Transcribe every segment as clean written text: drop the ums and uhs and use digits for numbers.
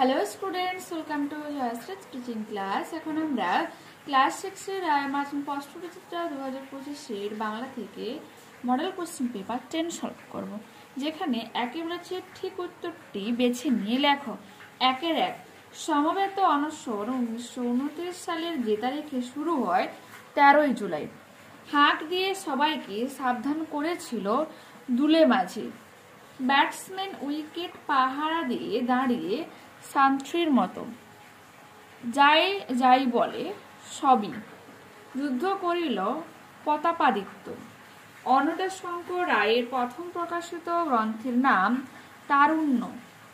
Hello students, welcome to Joyshree's teaching class. এখন আমরা class 6 এর রায়মার্টিন প্রশ্নবিচিত্রা 2025 বাংলা থেকে মডেল কোশ্চেন পেপার 10 সলভ করব, যেখানে একে বলেছে ঠিক উত্তরটি বেছে নিয়ে লেখো। একের এক, সমবেত অনশন 1929 সালের যে তারিখে শুরু হয় 13ই জুলাই। হাঁক দিয়ে সবাইকে সাবধান করেছিল দুলে মাঝি। ব্যাটসম্যান উইকেট পাহারা দিয়ে দাঁড়িয়ে শান্তির মতো। যাই যাই বলে সবই যুদ্ধ করিল প্রতাপাদিত্য। অন্নদাশঙ্কর রায়ের প্রথম প্রকাশিত গ্রন্থের নাম তারুণ্য।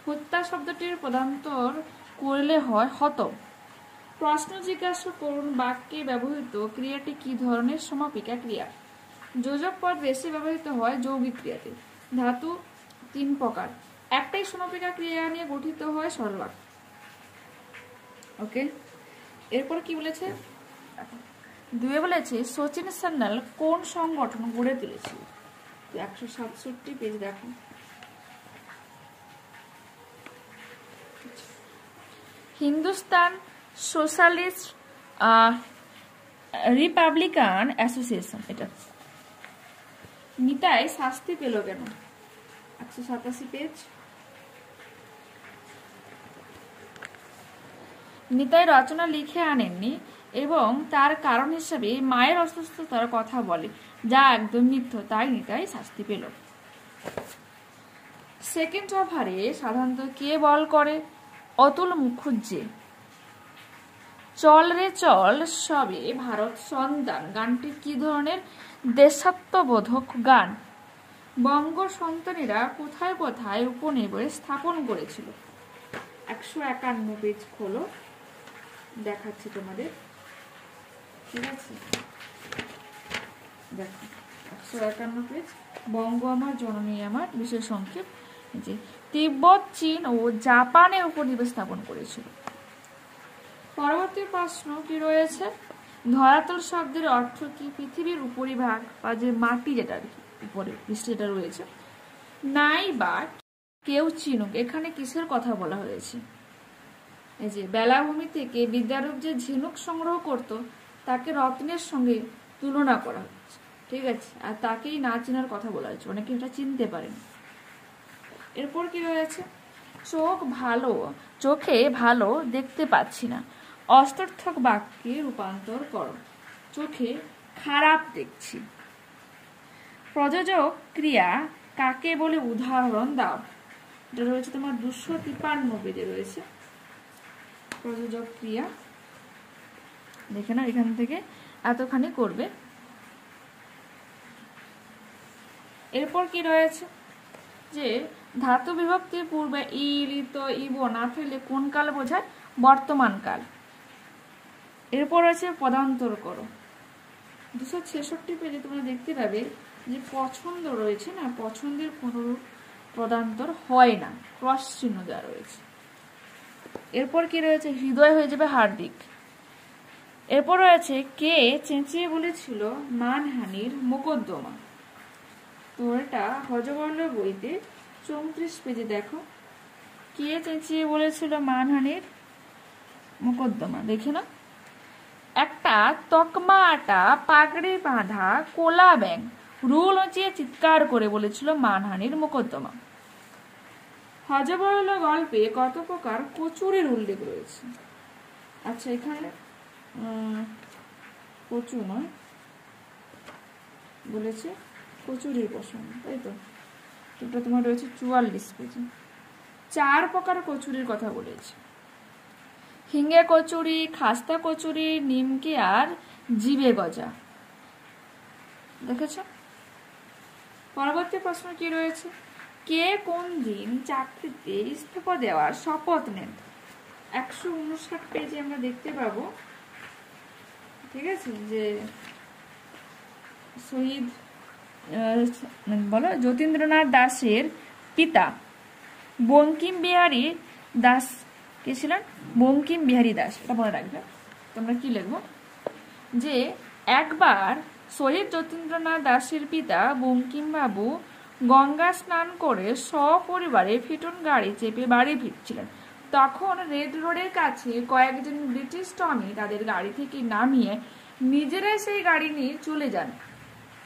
হত্যা শব্দটির পদান্তর করলে হয় হত। প্রশ্ন জিজ্ঞাসা করুন, বাক্যে ব্যবহৃত ক্রিয়াটি কি ধরনের সমাপিকা ক্রিয়া? যোজক পদ বেশি ব্যবহৃত হয় যৌগিক ক্রিয়াতে। ধাতু 3 প্রকার, একটাই সমাপিকা ক্রিয়া নিয়ে গঠিত হয় সরল বাক্য। ওকে, এরপর কি বলেছে? দুয়ে বলেছে সচিন সান্যাল কোন সংগঠন গড়ে তুলেছিল? 167 পেজ দেখো। Hindustan socialist Republican association. এটা নিতাই শাস্তি পেল কেন? 187 পেজ। নিতাই রচনা লিখে আনেননি এবং তার কারণ হিসেবে মায়ের অসুস্থতার কথা বলে, যা একদম মিথ্য, তাই নিতাই শাস্তি পেল। সেকেন্ড ওভারে সাধারণত কে বল করে? অতুল মুখুজ্জে। চল রে চল সবে ভারত সন্তান গানটি কি ধরনের দেশাত্মবোধক গান? বঙ্গ সন্তানেরা কোথায় কোথায় উপনিবেশ স্থাপন করেছিল? 151 পেজ খোলো, দেখাচ্ছি তোমাদের। ঠিক আছে, দেখো 151 পেজ। বঙ্গ আমার জননী আমার, বিশেষ সংক্ষেপ। যে তিব্বত, চীন ও জাপানে উপনিবেশ স্থাপন করেছিল। পরবর্তী প্রশ্ন কি রয়েছে? ধরাতল শব্দের অর্থ কি? পৃথিবীর উপরিভাগ বা যে মাটি, যেটা উপরে পৃষ্ঠে যেটা রয়েছে। নাই বা কেউ চিনুক, এখানে কিসের কথা বলা হয়েছে? এই যে বেলাভূমি থেকে বিদ্যারূপ যে ঝিনুক সংগ্রহ করত, তাকে রত্নের সঙ্গে তুলনা করা হচ্ছে। ঠিক আছে, আর তাকেই না চেনার কথা বলা হয়েছে, অনেকে এটা চিনতে পারেন। এরপর কি রয়েছে? চোখে ভালো দেখতে পাচ্ছি না, অস্তর্থক বাক্যে রূপান্তর করো। চোখে খারাপ দেখছি। প্রযোজক ক্রিয়া কাকে বলে উদাহরণ দাও। এটা রয়েছে তোমার 253 পেজে রয়েছে প্রযোজক ক্রিয়া। দেখে না, এখান থেকে এতখানি করবে। এরপর কি রয়েছে? যে ধাতু বিভক্তির পূর্বে ই, লিত, ইব না থাকলে কোন কাল বোঝায়? বর্তমান কাল। এরপর আছে পদান্তর করো। 266 পেজে তোমরা দেখতে পাবে যে পছন্দ রয়েছে না, পছন্দের কোনো পদান্তর হয় না, ক্রস চিহ্ন দেওয়া রয়েছে। এরপর কি রয়েছে? হৃদয় হয়ে যাবে হার্দিক। এরপর রয়েছে কে চেঁচিয়ে বলেছিল মানহানির মোকদ্দমা। তো এটা হযবরল বইতে 34 পেজে দেখো, কে চেঁচিয়ে বলেছিল মানহানির মোকদ্দমা। দেখে না, একটা তকমা আটা পাগড়ি বাঁধা কোলা ব্যাং রুল উঁচিয়ে চিৎকার করে বলেছিল মানহানির মোকদ্দমা। হযবরল গল্পে কত প্রকার কচুরির উল্লেখ রয়েছে? আচ্ছা, এখানে কচু নয়, বলেছে কচুরির প্রসঙ্গ, তাই তো। এটা তোমার রয়েছে 44 পেজে। 4 প্রকার কচুরির কথা বলেছে: হিঙ্গে কচুরি, খাস্তা কচুরি, নিমকি আর জিভে গজা। দেখেছ? পরবর্তী প্রশ্ন কি রয়েছে? কে কোন দিন চাকরিতে ইস্তফা দেওয়ার শপথ নেন? 159 পেজে আমরা দেখতে পাবো। ঠিক আছে, যে শহীদ বলো যতীন্দ্রনাথ দাসের পিতা বঙ্কিম বিহারী দাস কে ছিলেন? বঙ্কিম বিহারী দাস। এটা মনে রাখবে। তোমরা কি লিখবো? যে একবার শহীদ যতীন্দ্রনাথ দাসের পিতা বঙ্কিমবাবু গঙ্গা স্নান করে সপরিবারে ফিটন গাড়ি চেপে বাড়ি ফিরছিলেন। তখন রেড রোডের কাছে কয়েকজন ব্রিটিশ টমি তাদের গাড়ি থেকে নামিয়ে নিজেরাই সেই গাড়ি নিয়ে চলে যান।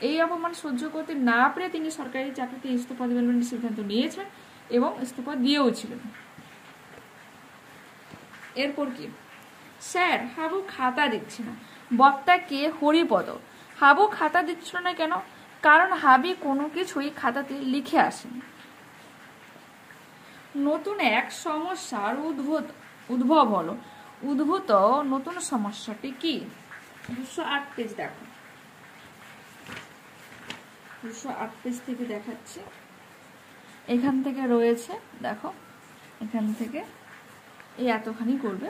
এই অপমান সহ্য করতে না পেরে তিনি সরকারি চাকরিতে ইস্তফা দেবেন বলে সিদ্ধান্ত নিয়েছেন এবং ইস্তফা দিয়েও ছিলেন। এরপর কি, স্যার হাবু খাতা দিচ্ছে না। বক্তা কে? হরিপদ। হাবু খাতা দিচ্ছিল না কেন? কারণ হাবি কোনো কিছুই খাতাতে লিখে আসেনি। নতুন এক সমস্যার উদ্ভব হলো। উদ্ভূত নতুন সমস্যাটি কি? 208 পেজ দেখো, 208 পেজ থেকে দেখাচ্ছি। এখান থেকে রয়েছে, দেখো এখান থেকে এই এতখানি করবে।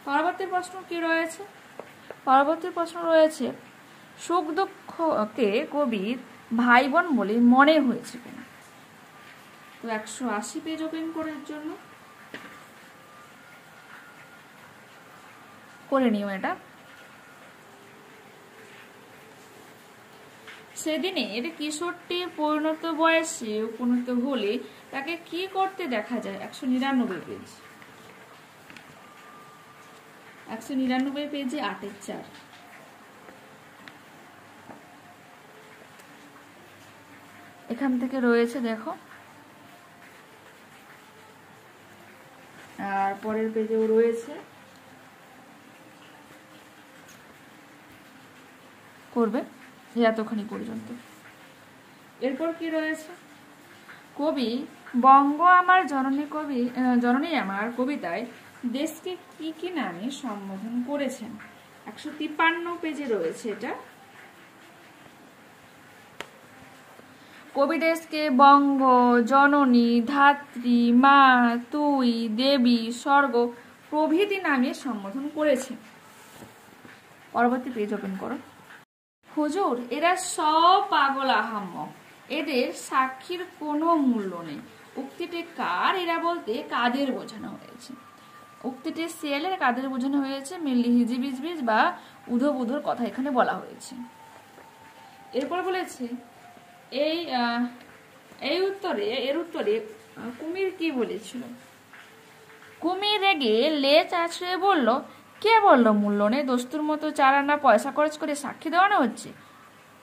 পরবর্তী প্রশ্ন কি রয়েছে? পরবর্তী প্রশ্ন রয়েছে, সুখ দুঃখকে কবির ভাই বোন বলে মনে হয়েছে কেন? তো 180 পেজ ওপেন করার জন্য করে নিও এটা। সেদিনের কিশোরটি পরিণত বয়সে উপনীত হলে তাকে কি করতে দেখা যায়? 199 পেজ, 199 পেজে 8-4। এখান থেকে রয়েছে দেখো, আর পরের পেজেও রয়েছে, করবে এতখানি পর্যন্ত। এরপর কি রয়েছে, কবি বঙ্গ আমার জননী আমার কবিতায় দেশকে কি কি নামে সম্বোধন করেছেন? 153 পেজে রয়েছে এটা। কবি দেশকে বঙ্গ, জননী, ধাত্রী, মা, তুই, দেবী, স্বর্গ প্রভৃতি নামে সম্বোধন করেছে। পরবর্তী পেজ ওপেন করো। হুজুর, এরা সব পাগল আহাম্মক, এদের সাক্ষীর কোনো মূল্য নেই। উক্তিটি কার? এরা বলতে কাদের বোঝানো হয়েছে? উক্তিটি সেলের কাদের বোঝানো হয়েছে? মেনলি হিজিবিজবিজ বা উধোর কথা এখানে বলা হয়েছে। এরপর বলেছে এর উত্তরে কুমির কি বলেছিল? কুমির রেগে লেজ আছড়ে বলল, কে বললো মূল্য নেই? দস্তুর মতো 4 আনা পয়সা খরচ করে সাক্ষী দেওয়ানো হচ্ছে।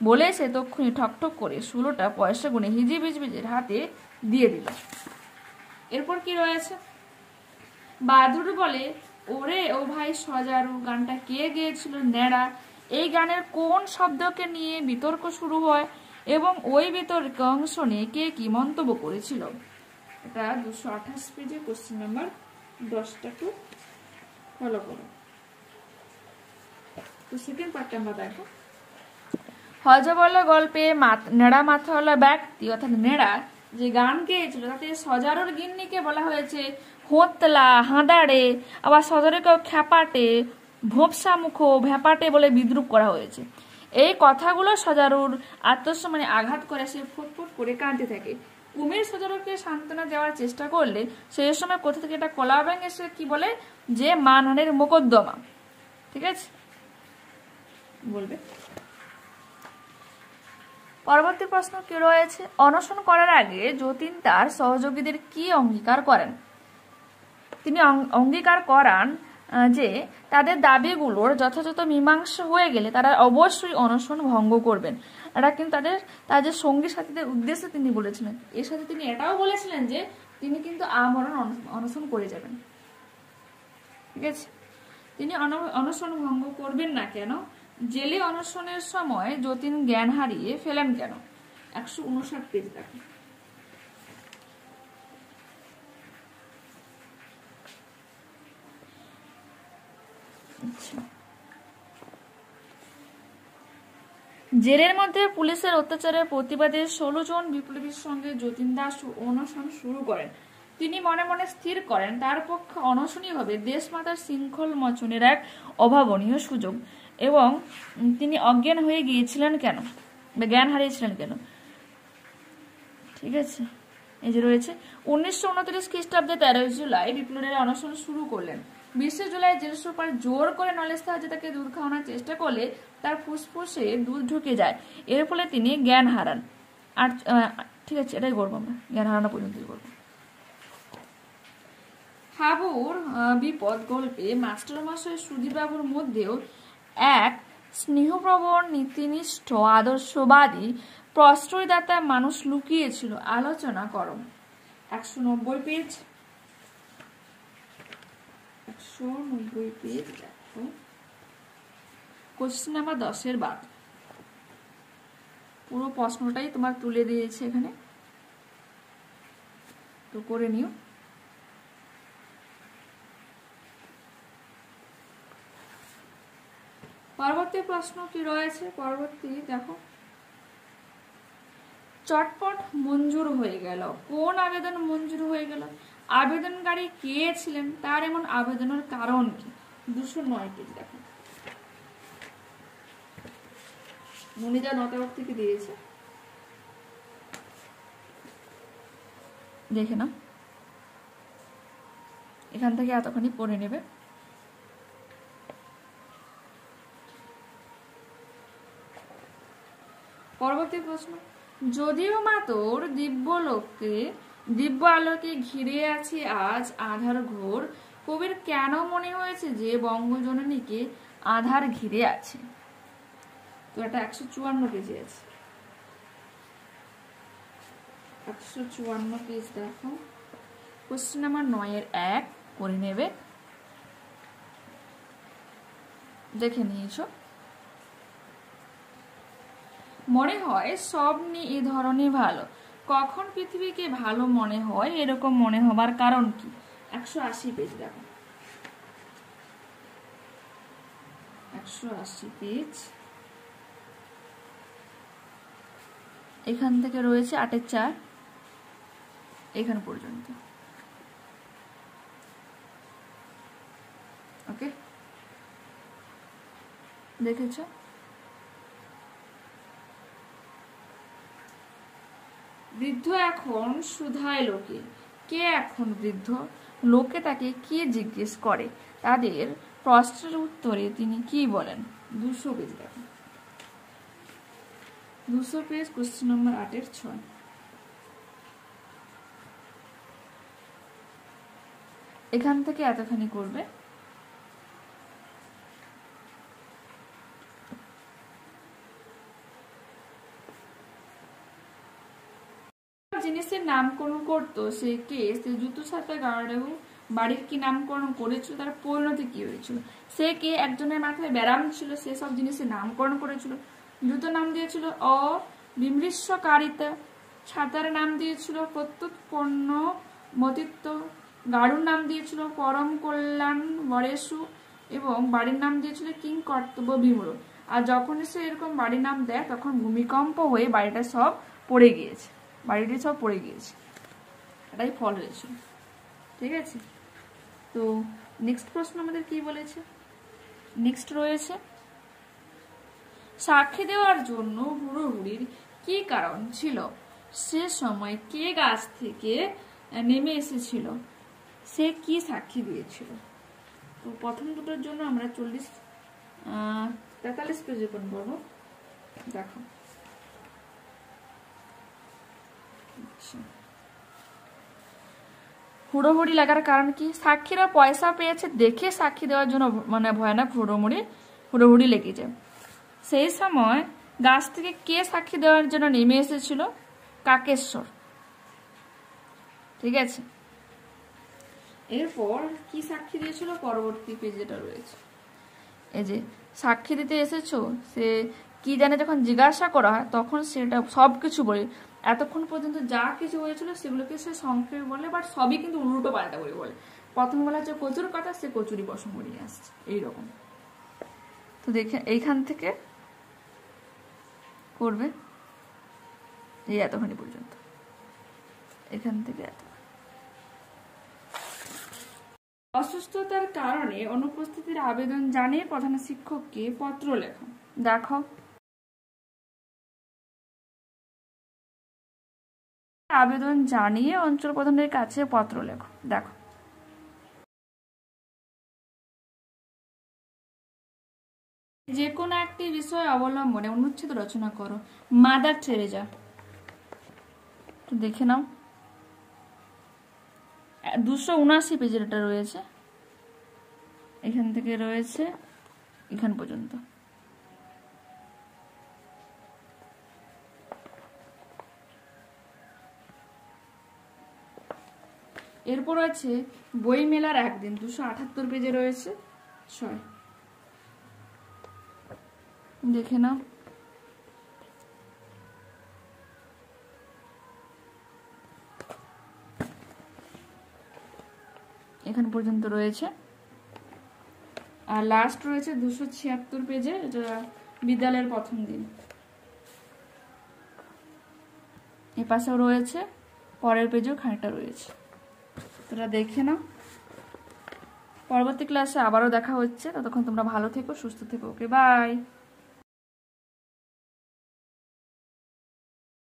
বলে সে তক্ষুনি ঠকঠক করে 16টা পয়সা গুনে হিজিবিজবিজের হাতে দিয়ে দিল। এরপর কি রয়েছে, বাদুড় বলে, ওরে ও ভাই সজারু, গানটা কে গেয়েছিল? নেড়া। এই গানের কোন শব্দকে নিয়ে বিতর্ক শুরু হয় এবং ওই বিতর্ক অংশ নিয়ে কে কি মন্তব্য করেছিল? এটা 228 পেজে কোশ্চেন নাম্বার 10টা টু ফলো করো। তো সেকেন্ড পার্টটা আমরা দেখো। হজবল্লা গল্পে নেড়া মাথাওয়ালা ব্যক্তি অর্থাৎ নেড়া যে গান গেয়েছিল তাতে সজারুর গিন্নিকে বলা হয়েছে হোতলা, হাঁদাড়ে, আবার সজারুকেও খ্যাপাটে, ভোপসা মুখো, ভ্যাপাটে বলে বিদ্রুপ করা হয়েছে। এই কথাগুলো সজারুর আত্মসম্মানে আঘাত করে সে ফুটফুট করে কাঁদতে থাকে। কুমির সজারুকে সান্ত্বনা দেওয়ার চেষ্টা করলে সেই সময় কোথা থেকে এটা কলা ব্যাং এসে কি বলে যে মানহানির মোকদ্দমা। ঠিক আছে, বলবে। পরবর্তী প্রশ্ন কি রয়েছে, অনশন করার আগে যতীন তার সহযোগীদের কি অঙ্গীকার করেন? তিনি অঙ্গীকার করান যে তাদের দাবিগুলোর যথাযথ মীমাংসা হয়ে গেলে তারা অবশ্যই অনশন ভঙ্গ করবেন। এটা কিন্তু তাদের সঙ্গী সাথীদের উদ্দেশ্যে তিনি বলেছিলেন। এর সাথে তিনি এটাও বলেছিলেন যে তিনি কিন্তু আমরণ অনশন করে যাবেন। ঠিক আছে, তিনি অনশন ভঙ্গ করবেন না কেন? জেলে অনশনের সময় যতীন জ্ঞান হারিয়ে ফেলেন কেন? 159 পেজ দেখো। জেলের মধ্যে পুলিশের অত্যাচারের প্রতিবাদে 16 জন বিপ্লবীর সঙ্গে যতীন দাস অনশন শুরু করেন। তিনি মনে মনে স্থির করেন তার পক্ষে অনশনই হবে দেশমাতার শৃঙ্খল মোচনের এক অভাবনীয় সুযোগ। এবং তিনি অজ্ঞান হয়ে গিয়েছিলেন কেন বা জ্ঞান হারিয়েছিলেন কেন? ঠিক আছে, এই যে রয়েছে 1929 খ্রিস্টাব্দে 13 জুলাই বিপ্লবীরা অনশন শুরু করলেন। 20 জুলাই জেল সুপার জোর করে নলের সাহায্যে তাকে দুধ খাওয়ানোর চেষ্টা করলে তার ফুসফুসে দুধ ঢুকে যায়। এর ফলে তিনি জ্ঞান হারান। ঠিক আছে, এটাই করবো আমরা, জ্ঞান হারানো পর্যন্তই করবো। হাবুর বিপদ গল্পে মাস্টারমশাই সুধীরবাবুর মধ্যেও এক স্নেহপ্রবণ নীতিনিষ্ঠ আদর্শবাদী প্রশ্রয়দাতা মানুষ লুকিয়েছিল। আলোচনা করো। 190 পেজ, 190 পেজ দেখো, কোশ্চেন নাম্বার 10 বাদ। পুরো প্রশ্নটাই তোমার তুলে দিয়েছে এখানে, তো করে নিও। পরবর্তী প্রশ্ন কি রয়েছে? পরবর্তী দেখো, চটপট মঞ্জুর হয়ে গেল। কোন আবেদন মঞ্জুর হয়ে গেল? আবেদনকারী কে ছিলেন? তার এমন আবেদনের কারণ কি? 209 পেজ দেখো, মনিজা নতাবক থেকে দিয়েছে, দেখে নাও। এখান থেকে এতখানি পড়ে নেবে। পরবর্তী প্রশ্ন, যদিও মাতর দিব্য আলোকে ঘিরে আছে আজ আধার ঘোর, কবির কেন মনে হয়েছে যে বঙ্গজননীকে আধার ঘিরে আছে? তো এটা 154 পেজে আছে, 154 পেজ দেখো, কোশ্চেন নাম্বার 9-1 করে নেবে, দেখে নিয়েছো। মনে হয় সব নিয়ে এ ধরনের ভালো। কখন পৃথিবীকে ভালো মনে হয়? এরকম মনে হবার কারণ কি? 180 পেজ দেখো, 180 পেজ, এখান থেকে রয়েছে 8-4 এখান পর্যন্ত। ওকে, দেখেছো? বৃদ্ধ এখন সুধায় লোকে। কে এখন বৃদ্ধ? লোকে তাকে কি জিজ্ঞেস করে? তাদের প্রশ্নের উত্তরে তিনি কি বলেন? 200 পেজ দেখো, 200 পেজ, কোশ্চেন নম্বর 8-6। এখান থেকে এতখানি করবে। জিনিসের নামকরণ করতো সে কে? সে জুতো ছাতা গাড়েও বাড়ির কি নামকরণ করেছিল? তার পরিণতি কি হয়েছিল? সে কে? একজনের মাথায় ব্যারাম ছিল, সে সব জিনিসের নামকরণ করেছিল। জুতো নাম দিয়েছিল অবিমৃষ্যকারিতা, ছাতার নাম দিয়েছিল প্রত্যুৎপন্ন মতিত্ব, গাড়ুর নাম দিয়েছিল পরম কল্যাণ বরেশু, এবং বাড়ির নাম দিয়েছিল কিং কর্তব্য বিমূঢ়। আর যখন সে এরকম বাড়ির নাম দেয় তখন ভূমিকম্প হয়ে বাড়িটা সব পড়ে গিয়েছে, বাড়িটি সব পড়ে গিয়েছে, এটাই ফল হয়েছিল। ঠিক আছে, তো নেক্সট প্রশ্ন আমাদের কি বলেছে? নেক্সট রয়েছে, সাক্ষী দেওয়ার জন্য হুড়োহুড়ির কি কারণ ছিল? সে সময় কে গাছ থেকে নেমে এসেছিল? সে কি সাক্ষী দিয়েছিল? তো প্রথম দুটোর জন্য আমরা 43 পেজ ওপেন করবো, দেখো। হুড়োহুড়ি লাগার কারণ কি? সাক্ষীরা পয়সা পেয়েছে দেখে সাক্ষী দেওয়ার জন্য মানে ভয়ানক হুড়োহুড়ি লেগেছে। সেই সময় গাছ থেকে কে সাক্ষী দেওয়ার জন্য নেমে এসেছিল? কাকেশ্বর। ঠিক আছে, এরপর কি সাক্ষী দিয়েছিল? পরবর্তী পেজেটা রয়েছে, এই যে সাক্ষী দিতে এসেছো, সে কি জানে যখন জিজ্ঞাসা করা হয় তখন সেটা সবকিছু বলে, এতক্ষণ পর্যন্ত যা কিছু হয়েছিল সেগুলোকে সে সংক্ষেপে বলে, বাট সবই কিন্তু উল্টো পাল্টা করে বলে। প্রথম বলা হচ্ছে কচুর কথা, সে কচুরি প্রসঙ্গ নিয়ে আসছে, এইরকম। তো দেখে এইখান থেকে করবে এই এতখানি পর্যন্ত, এখান থেকে এত। অসুস্থতার কারণে অনুপস্থিতির আবেদন জানিয়ে প্রধান শিক্ষককে পত্র লেখো। দেখো, আবেদন জানিয়ে অঞ্চল প্রধানের কাছে পত্র লেখো। দেখো, যে কোনো একটি বিষয় অবলম্বনে অনুচ্ছেদ রচনা করো। মাদার টেরেজা, তো দেখে নাও। 279 পেজের এটা রয়েছে, এখান থেকে রয়েছে এখান পর্যন্ত। এরপর আছে বই মেলার একদিন, 278 পেজে রয়েছে 6। দেখে নাও। এখান পর্যন্ত রয়েছে। আর লাস্ট রয়েছে 276 পেজে, এটা বিদ্যালয়ের প্রথম দিন। এ পাশেও রয়েছে, পরের পেজেও খানিকটা রয়েছে। তোরা দেখে নাও। পরবর্তী ক্লাসে আবারও দেখা হচ্ছে, ততক্ষণ তোমরা ভালো থেকো, সুস্থ থেকো। ওকে, বাই।